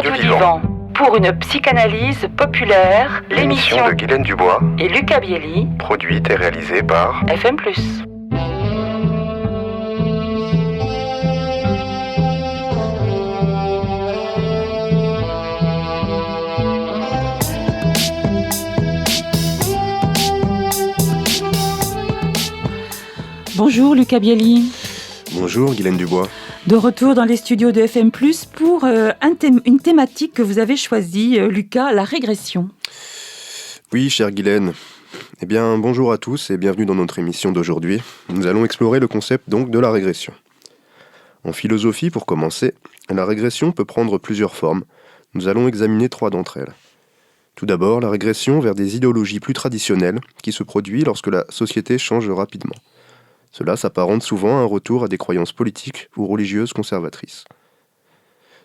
Radio Divan. Pour une psychanalyse populaire, l'émission de Guylaine Dubois et Lucas Bielli, produite et réalisée par FM+. Bonjour Lucas Bielli. Bonjour Guylaine Dubois. De retour dans les studios de FM+, pour une thématique que vous avez choisie, Lucas, la régression. Oui, chère Guylaine. Eh bien, bonjour à tous et bienvenue dans notre émission d'aujourd'hui. Nous allons explorer le concept donc de la régression. En philosophie, pour commencer, la régression peut prendre plusieurs formes. Nous allons examiner 3 d'entre elles. Tout d'abord, la régression vers des idéologies plus traditionnelles qui se produit lorsque la société change rapidement. Cela s'apparente souvent à un retour à des croyances politiques ou religieuses conservatrices.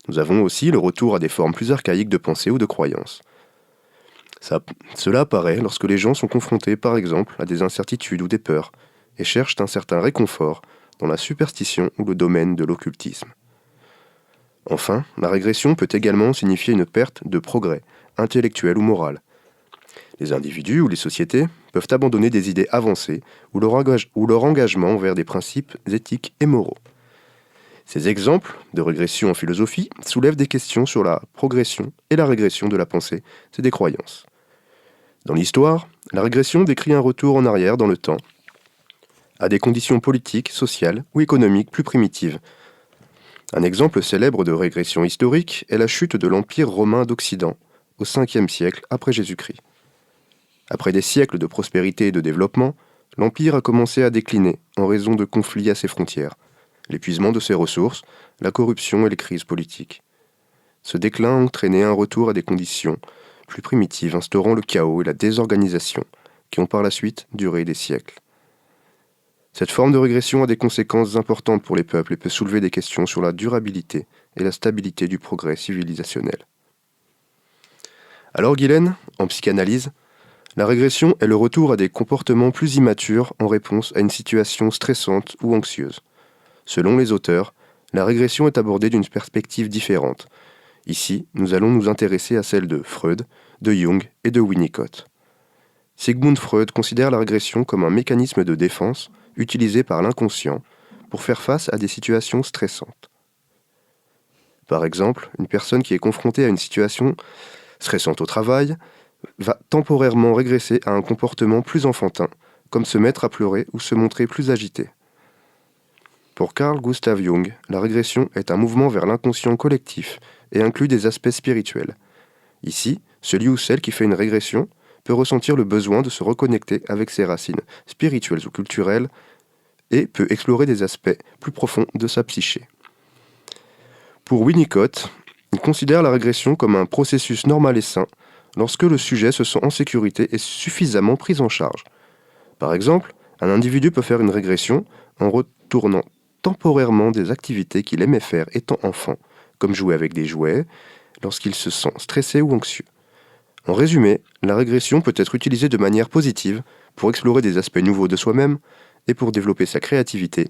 Nous avons aussi le retour à des formes plus archaïques de pensée ou de croyances. Cela apparaît lorsque les gens sont confrontés par exemple à des incertitudes ou des peurs et cherchent un certain réconfort dans la superstition ou le domaine de l'occultisme. Enfin, la régression peut également signifier une perte de progrès, intellectuel ou moral. Les individus ou les sociétés peuvent abandonner des idées avancées ou leur engagement vers des principes éthiques et moraux. Ces exemples de régression en philosophie soulèvent des questions sur la progression et la régression de la pensée et des croyances. Dans l'histoire, la régression décrit un retour en arrière dans le temps à des conditions politiques, sociales ou économiques plus primitives. Un exemple célèbre de régression historique est la chute de l'Empire romain d'Occident au 5e siècle après Jésus-Christ. Après des siècles de prospérité et de développement, l'Empire a commencé à décliner en raison de conflits à ses frontières, l'épuisement de ses ressources, la corruption et les crises politiques. Ce déclin a entraîné un retour à des conditions plus primitives, instaurant le chaos et la désorganisation, qui ont par la suite duré des siècles. Cette forme de régression a des conséquences importantes pour les peuples et peut soulever des questions sur la durabilité et la stabilité du progrès civilisationnel. Alors Guylaine, en psychanalyse, la régression est le retour à des comportements plus immatures en réponse à une situation stressante ou anxieuse. Selon les auteurs, la régression est abordée d'une perspective différente. Ici, nous allons nous intéresser à celle de Freud, de Jung et de Winnicott. Sigmund Freud considère la régression comme un mécanisme de défense utilisé par l'inconscient pour faire face à des situations stressantes. Par exemple, une personne qui est confrontée à une situation stressante au travail va temporairement régresser à un comportement plus enfantin, comme se mettre à pleurer ou se montrer plus agité. Pour Carl Gustav Jung, la régression est un mouvement vers l'inconscient collectif et inclut des aspects spirituels. Ici, celui ou celle qui fait une régression peut ressentir le besoin de se reconnecter avec ses racines spirituelles ou culturelles et peut explorer des aspects plus profonds de sa psyché. Pour Winnicott, il considère la régression comme un processus normal et sain lorsque le sujet se sent en sécurité et suffisamment pris en charge. Par exemple, un individu peut faire une régression en retournant temporairement des activités qu'il aimait faire étant enfant, comme jouer avec des jouets, lorsqu'il se sent stressé ou anxieux. En résumé, la régression peut être utilisée de manière positive pour explorer des aspects nouveaux de soi-même et pour développer sa créativité,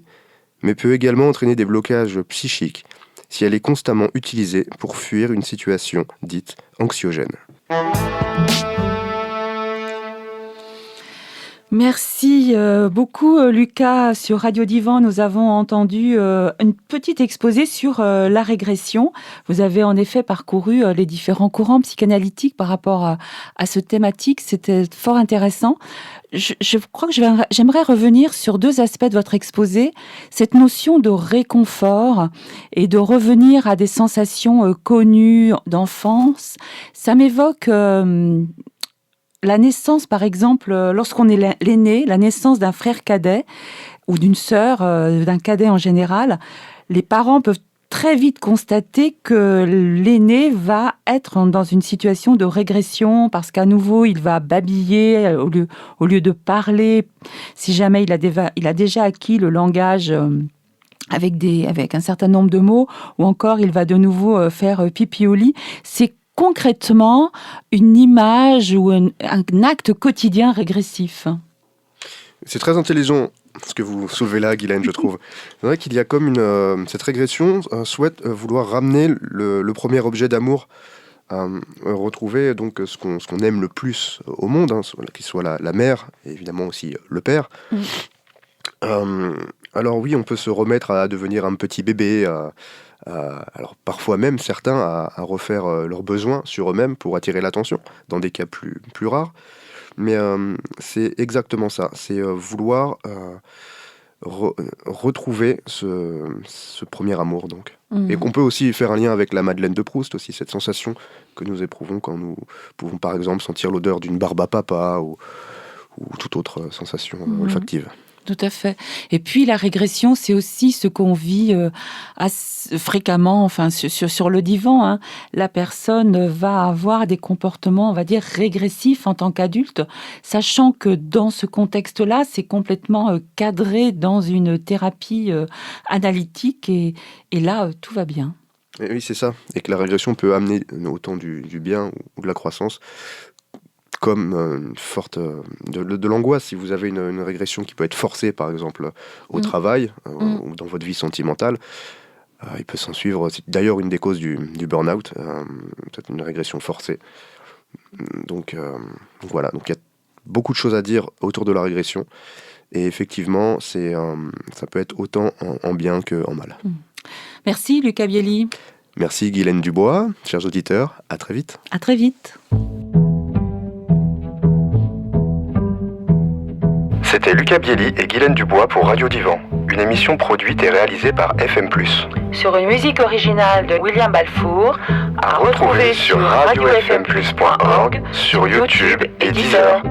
mais peut également entraîner des blocages psychiques si elle est constamment utilisée pour fuir une situation dite anxiogène. Merci beaucoup Lucas. Sur Radio Divan, nous avons entendu une petite exposé sur la régression. Vous avez en effet parcouru les différents courants psychanalytiques par rapport à ce thématique. C'était fort intéressant. Je crois que j'aimerais revenir sur 2 aspects de votre exposé. Cette notion de réconfort et de revenir à des sensations connues d'enfance. Ça m'évoque la naissance, par exemple, lorsqu'on est l'aîné, la naissance d'un frère cadet ou d'une sœur, d'un cadet en général, les parents peuvent très vite constater que l'aîné va être dans une situation de régression parce qu'à nouveau, il va babiller au lieu de parler. Si jamais il a déjà acquis le langage avec un certain nombre de mots, ou encore il va de nouveau faire pipi au lit, c'est concrètement une image ou un acte quotidien régressif. C'est très intelligent ce que vous soulevez là, Guylaine, je trouve. C'est vrai qu'il y a comme cette régression souhaite vouloir ramener le premier objet d'amour, retrouver donc ce qu'on aime le plus au monde, qu'il soit la mère et évidemment aussi le père. Alors oui, on peut se remettre à devenir un petit bébé, alors parfois même certains à refaire leurs besoins sur eux-mêmes pour attirer l'attention, dans des cas plus rares. Mais c'est exactement ça, c'est vouloir retrouver ce premier amour donc. Et qu'on peut aussi faire un lien avec la Madeleine de Proust aussi, cette sensation que nous éprouvons quand nous pouvons par exemple sentir l'odeur d'une barbe à papa ou toute autre sensation olfactive. Tout à fait. Et puis la régression, c'est aussi ce qu'on vit fréquemment, enfin sur le divan. Hein. La personne va avoir des comportements, on va dire, régressifs en tant qu'adulte, sachant que dans ce contexte-là, c'est complètement cadré dans une thérapie analytique et là, tout va bien. Et oui, c'est ça. Et que la régression peut amener autant du bien ou de la croissance, comme une forte de l'angoisse. Si vous avez une régression qui peut être forcée, par exemple, au travail ou dans votre vie sentimentale, il peut s'en suivre, c'est d'ailleurs une des causes du burn-out, peut-être une régression forcée. Donc voilà, donc il y a beaucoup de choses à dire autour de la régression. Et effectivement, ça peut être autant en bien qu'en mal. Merci Lucas Bielli. Merci Guylaine Dubois, chers auditeurs, à très vite. À très vite. C'était Lucas Bielli et Guylaine Dubois pour Radio Divan, une émission produite et réalisée par FM+. Sur une musique originale de William Balfour, à retrouver sur radiofmplus.org, sur YouTube et Deezer.